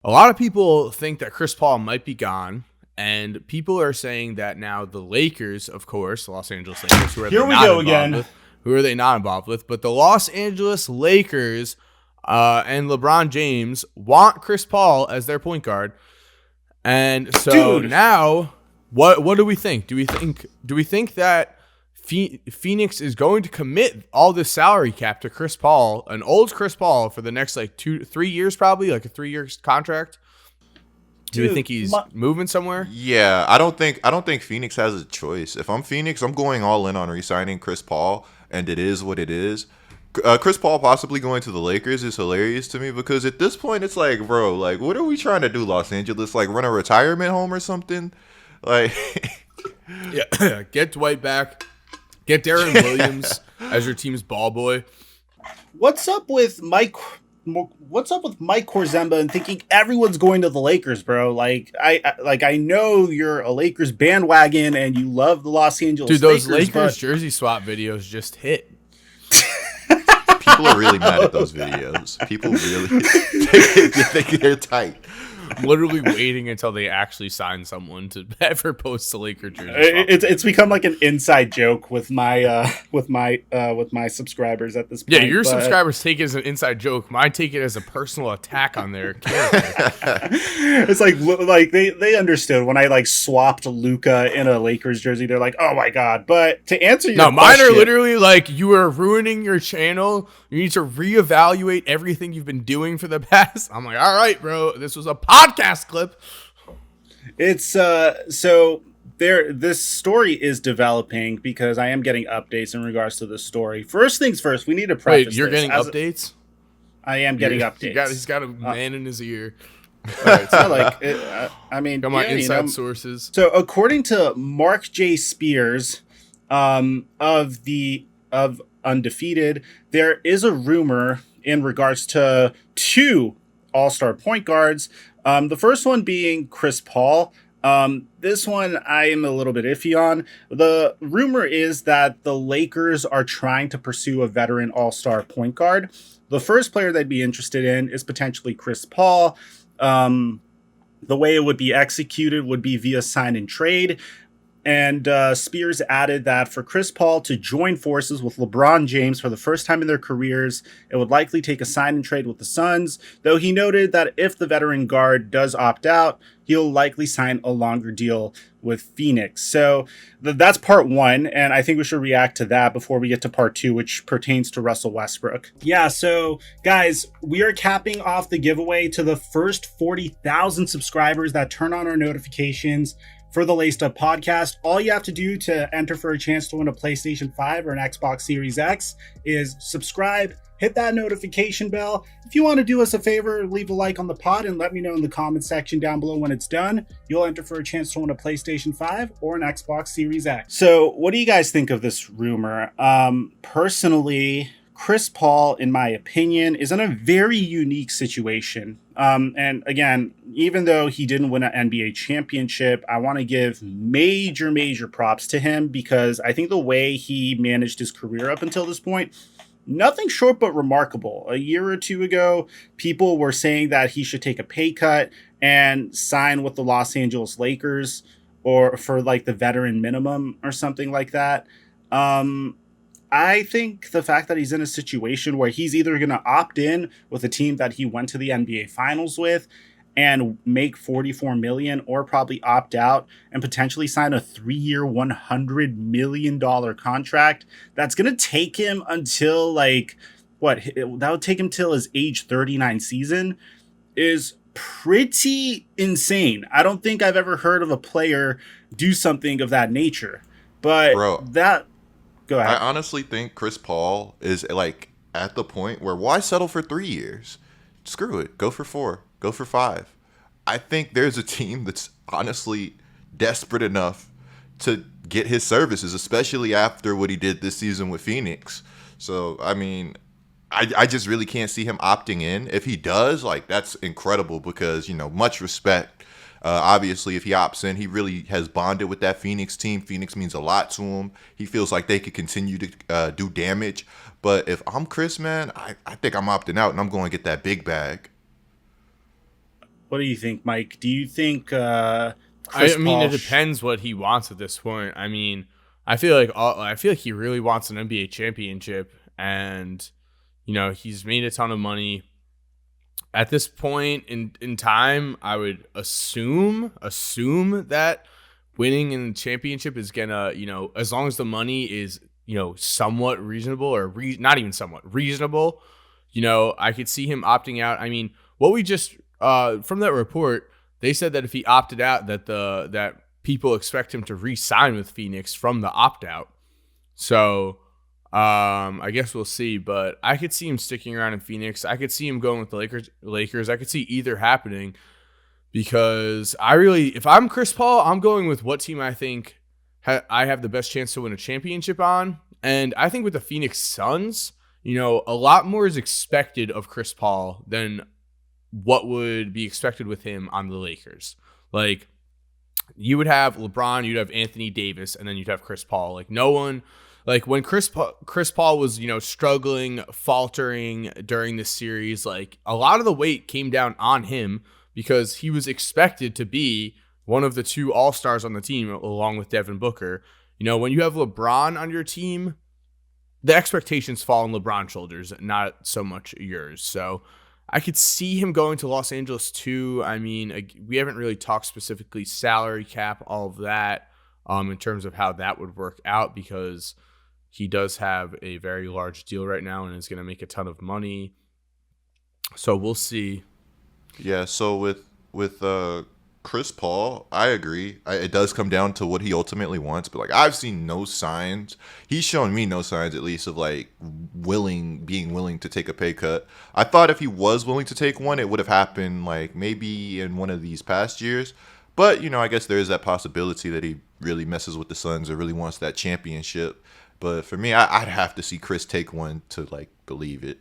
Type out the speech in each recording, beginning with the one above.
A lot of people think that Chris Paul might be gone, and people are saying that now the Lakers, of course, the Los Angeles Lakers, Here we go again. Who are they not involved with? But the Los Angeles Lakers and LeBron James want Chris Paul as their point guard, and so now, what do we think? Do we think that Phoenix is going to commit all this salary cap to Chris Paul, an old Chris Paul, for the next 2-3 years, probably like a 3-year contract? Do you think he's moving somewhere? Yeah, I don't think Phoenix has a choice. If I'm Phoenix, I'm going all in on re-signing Chris Paul, and it is what it is. Chris Paul possibly going to the Lakers is hilarious to me because at this point it's like, bro, like what are we trying to do, Los Angeles? Like run a retirement home or something? Like, yeah, get Dwight back. Get Darren Williams as your team's ball boy. What's up with Mike Korzemba and thinking everyone's going to the Lakers, bro? I know you're a Lakers bandwagon and you love the Los Angeles Dude, those Lakers jersey swap videos just hit. People are really mad at those videos. People really think they're tight. I'm literally waiting until they actually sign someone to ever post a Laker jersey. It's become like an inside joke with my subscribers at this point. Yeah, your subscribers take it as an inside joke. Mine take it as a personal attack on their character. It's like they understood when I like swapped Luka in a Lakers jersey. They're like, oh my god. But to answer your mine are literally like, you are ruining your channel. You need to reevaluate everything you've been doing for the past. I'm like, all right, bro, this was a podcast clip. It's so this story is developing because I am getting updates in regards to this story. First things first, we need to preface. Wait, you're getting updates? I am getting updates. He's got a man in his ear. All right, so come on, inside sources. So according to Mark J. Spears, of Undefeated, there is a rumor in regards to 2 all-star point guards. The first one being Chris Paul. This one I am a little bit iffy on. The rumor is that the Lakers are trying to pursue a veteran all-star point guard. The first player they'd be interested in is potentially Chris Paul. The way it would be executed would be via sign and trade. And Spears added that for Chris Paul to join forces with LeBron James for the first time in their careers, it would likely take a sign and trade with the Suns, though he noted that if the veteran guard does opt out, he'll likely sign a longer deal with Phoenix. So that's part 1, and I think we should react to that before we get to part 2, which pertains to Russell Westbrook. Yeah, so guys, we are capping off the giveaway to the first 40,000 subscribers that turn on our notifications for the Laced Up podcast. All you have to do to enter for a chance to win a PlayStation 5 or an Xbox Series X is subscribe, hit that notification bell. If you want to do us a favor, leave a like on the pod and let me know in the comment section down below when it's done. You'll enter for a chance to win a PlayStation 5 or an Xbox Series X. So what do you guys think of this rumor? Personally, Chris Paul, in my opinion, is in a very unique situation. And again, even though he didn't win an NBA championship, I want to give major props to him because I think the way he managed his career up until this point, nothing short but remarkable. A year or 2 ago, people were saying that he should take a pay cut and sign with the Los Angeles Lakers or for like the veteran minimum or something like that. I think the fact that he's in a situation where he's either going to opt in with a team that he went to the NBA Finals with and make $44 million, or probably opt out and potentially sign a 3-year, $100 million contract that's going to take him until that would take him till his age 39 season, is pretty insane. I don't think I've ever heard of a player do something of that nature. But Go ahead. I honestly think Chris Paul is like at the point where why settle for 3 years? Screw it. Go for 4. Go for 5. I think there's a team that's honestly desperate enough to get his services, especially after what he did this season with Phoenix. So, I mean, I just really can't see him opting in. If he does, like, that's incredible because, much respect. Obviously, if he opts in, he really has bonded with that Phoenix team. Phoenix means a lot to him. He feels like they could continue to do damage. But if I'm Chris, man, I think I'm opting out and I'm going to get that big bag. What do you think, Mike? Do you think I Chris mean, it Paul? depends what he wants at this point. I mean, I feel like he really wants an NBA championship, and he's made a ton of money. At this point in time, I would assume that winning in the championship is gonna, as long as the money is, somewhat reasonable or not even somewhat reasonable, I could see him opting out. I mean, what we just from that report, they said that if he opted out, that people expect him to re-sign with Phoenix from the opt-out. So I guess we'll see, but I could see him sticking around in Phoenix. I could see him going with the Lakers. I could see either happening because if I'm Chris Paul, I'm going with what team I think I have the best chance to win a championship on. And I think with the Phoenix Suns, a lot more is expected of Chris Paul than what would be expected with him on the Lakers. Like, you would have LeBron, you'd have Anthony Davis, and then you'd have Chris Paul. Like, no one, like when Chris Paul was, struggling, faltering during this series, like a lot of the weight came down on him because he was expected to be one of the two all-stars on the team along with Devin Booker. When you have LeBron on your team, the expectations fall on LeBron's shoulders, not so much yours. So I could see him going to Los Angeles too. I mean, we haven't really talked specifically salary cap, all of that, in terms of how that would work out because he does have a very large deal right now and is going to make a ton of money. So we'll see. Yeah, so with Chris Paul, I agree. It does come down to what he ultimately wants, but like I've seen no signs. He's shown me no signs, at least, of like being willing to take a pay cut. I thought if he was willing to take one, it would have happened like maybe in one of these past years. But I guess there is that possibility that he really messes with the Suns or really wants that championship. But for me, I'd have to see Chris take one to like believe it.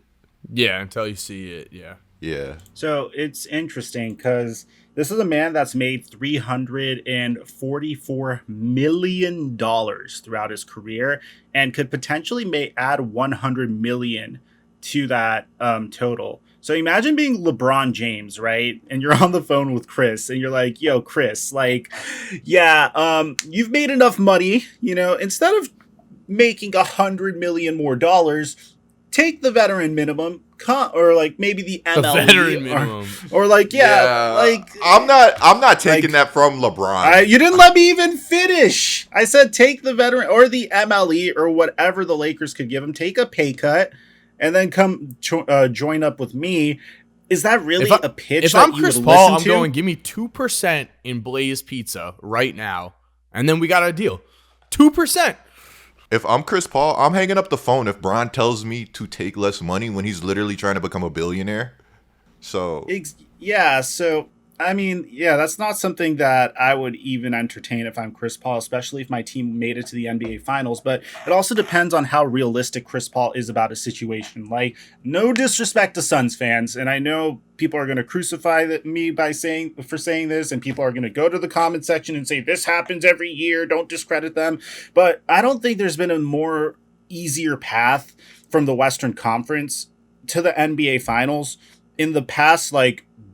Yeah, until you see it. Yeah. Yeah. So it's interesting because this is a man that's made $344 million throughout his career and could potentially add $100 million to that total. So imagine being LeBron James, right? And you're on the phone with Chris and you're like, yo, Chris, like, yeah, you've made enough money, instead of making $100 million more dollars, take the veteran minimum, or like maybe the MLE, The veteran minimum, or like like I'm not taking that from LeBron. you didn't let me even finish. I said take the veteran or the MLE or whatever the Lakers could give him. Take a pay cut and then come join up with me. Is that really a pitch? If I'm Chris Paul, I'm going, give me 2% in Blaze Pizza right now, and then we got a deal. 2%. If I'm Chris Paul, I'm hanging up the phone if Bron tells me to take less money when he's literally trying to become a billionaire. So yeah, so I mean, yeah, that's not something that I would even entertain if I'm Chris Paul, especially if my team made it to the NBA Finals. But it also depends on how realistic Chris Paul is about a situation. Like, no disrespect to Suns fans, and I know people are going to crucify me for saying this, and people are going to go to the comment section and say this happens every year. Don't discredit them. But I don't think there's been a more easier path from the Western Conference to the NBA Finals in the past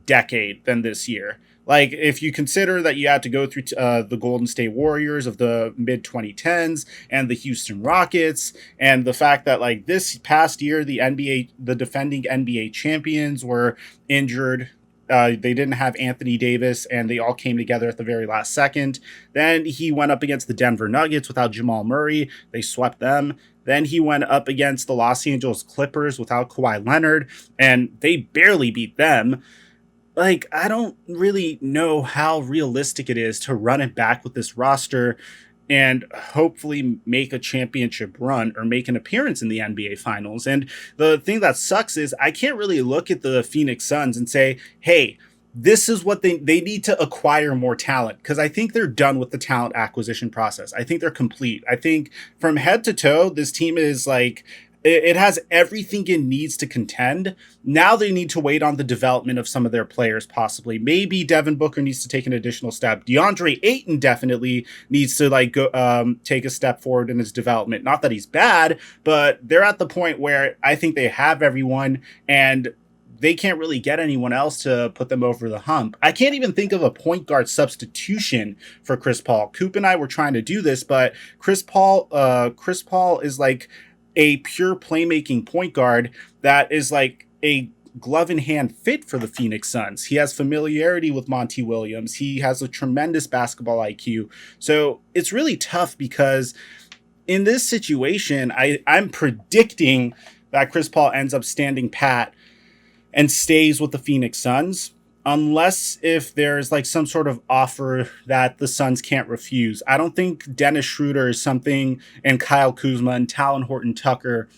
decade than this year. Like, if you consider that you had to go through the Golden State Warriors of the mid 2010s and the Houston Rockets, and the fact that this past year the defending NBA champions were injured. They didn't have Anthony Davis, and they all came together at the very last second. Then he went up against the Denver Nuggets without Jamal Murray. They swept them. Then he went up against the Los Angeles Clippers without Kawhi Leonard, and they barely beat them. I don't really know how realistic it is to run it back with this roster and hopefully make a championship run or make an appearance in the NBA Finals. And the thing that sucks is I can't really look at the Phoenix Suns and say, hey, this is what they need to acquire more talent, because I think they're done with the talent acquisition process. I think they're complete. I think from head to toe, this team is it has everything it needs to contend. Now they need to wait on the development of some of their players, possibly. Maybe Devin Booker needs to take an additional step. DeAndre Ayton definitely needs to go take a step forward in his development. Not that he's bad, but they're at the point where I think they have everyone, and they can't really get anyone else to put them over the hump. I can't even think of a point guard substitution for Chris Paul. Coop and I were trying to do this, but Chris Paul is like a pure playmaking point guard that is like a glove in hand fit for the Phoenix Suns. He has familiarity with Monty Williams. He has a tremendous basketball IQ. So it's really tough because in this situation, I'm predicting that Chris Paul ends up standing pat and stays with the Phoenix Suns, unless if there's like some sort of offer that the Suns can't refuse. I don't think Dennis Schroeder is something, and Kyle Kuzma and Talon Horton-Tucker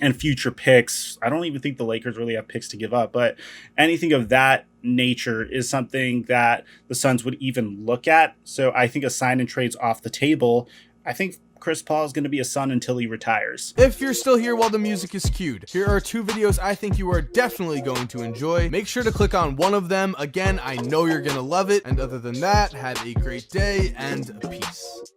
and future picks. I don't even think the Lakers really have picks to give up, but anything of that nature is something that the Suns would even look at. So I think a sign and trade's off the table. I think Chris Paul is going to be a Sun until he retires. If you're still here while the music is cued, here are 2 videos I think you are definitely going to enjoy. Make sure to click on one of them. Again, I know you're going to love it. And other than that, have a great day and peace.